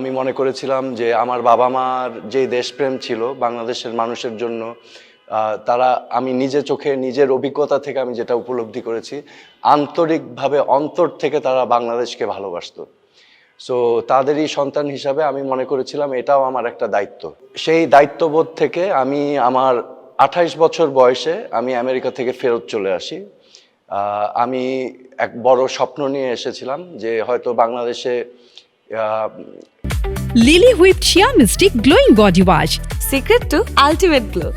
আমি মনে করেছিলাম যে আমার বাবা মার যে দেশপ্রেম ছিল বাংলাদেশের মানুষের জন্য, তারা, আমি নিজে চোখে নিজের অভিজ্ঞতা থেকে আমি যেটা উপলব্ধি করেছি, আন্তরিকভাবে অন্তর থেকে তারা বাংলাদেশকে ভালোবাসতো। সো তাদেরই সন্তান হিসাবে আমি মনে করেছিলাম এটাও আমার একটা দায়িত্ব। সেই দায়িত্ববোধ থেকে আমি আমার 28 বছর বয়সে আমি আমেরিকা থেকে ফেরত চলে আসি। আমি এক বড় স্বপ্ন নিয়ে এসেছিলাম যে হয়তো বাংলাদেশে Lily Whipped Shea Mystic Glowing Body Wash. Secret to ultimate glow.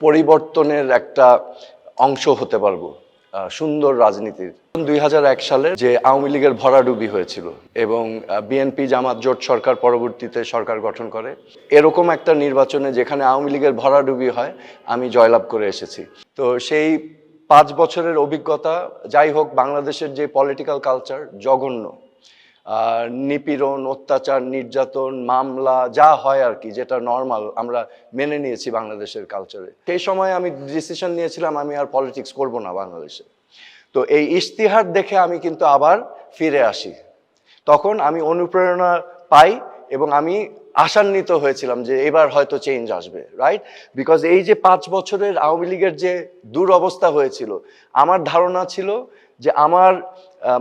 পরিবর্তনের একটা অংশ হতে পারবো, সুন্দর রাজনীতির। 2001 সালে যে আওয়ামী লীগের ভরাডুবি হয়েছিল এবং বিএনপি জামাত জোট সরকার পরবর্তীতে সরকার গঠন করে, এরকম একটা নির্বাচনে যেখানে আওয়ামী লীগের ভরাডুবি হয় আমি জয়লাভ করে এসেছি। তো সেই 5 বছরের অভিজ্ঞতা, যাই হোক, বাংলাদেশের যে পলিটিক্যাল কালচার জঘন্য, নিপীড়ন, অত্যাচার, নির্যাতন, মামলা যা হয় আর কি, যেটা নর্মাল আমরা মেনে নিয়েছি বাংলাদেশের কালচারে, সেই সময় আমি ডিসিশন নিয়েছিলাম আমি আর পলিটিক্স করব না বাংলাদেশে। তো এই ইশতিহার দেখে আমি কিন্তু আবার ফিরে আসি। তখন আমি অনুপ্রেরণা পাই এবং আমি আশান্বিত হয়েছিলাম যে এবার হয়তো চেঞ্জ আসবে, রাইট? বিকজ এই যে 5 বছরের আওয়ামী লীগের যে দুরবস্থা হয়েছিল, আমার ধারণা ছিল যে আমার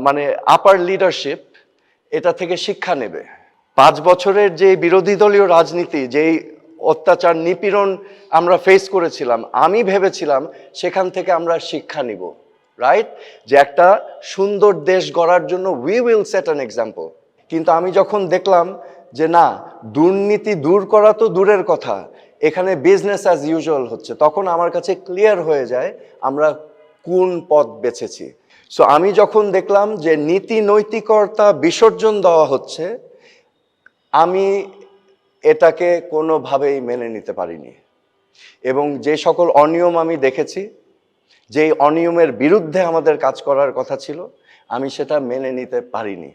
মানে আপার লিডারশিপ এটা থেকে শিক্ষা নেবে। 5 বছরের যে বিরোধী দলীয় রাজনীতি, যেই অত্যাচার নিপীড়ন আমরা ফেস করেছিলাম, আমি ভেবেছিলাম সেখান থেকে আমরা শিক্ষা নিব, রাইট? যে একটা সুন্দর দেশ গড়ার জন্য we will set an example. কিন্তু আমি যখন দেখলাম যে না, দুর্নীতি দূর করা তো দূরের কথা, এখানে বিজনেস অ্যাজ ইউজুয়াল হচ্ছে, তখন আমার কাছে ক্লিয়ার হয়ে যায় আমরা কোন পথ বেছেছি। সো আমি যখন দেখলাম যে নীতি নৈতিকতা বিসর্জন দেওয়া হচ্ছে, আমি এটাকে কোনোভাবেই মেনে নিতে পারিনি। এবং যে সকল অনিয়ম আমি দেখেছি, যেই অনিয়মের বিরুদ্ধে আমাদের কাজ করার কথা ছিল, আমি সেটা মেনে নিতে পারিনি।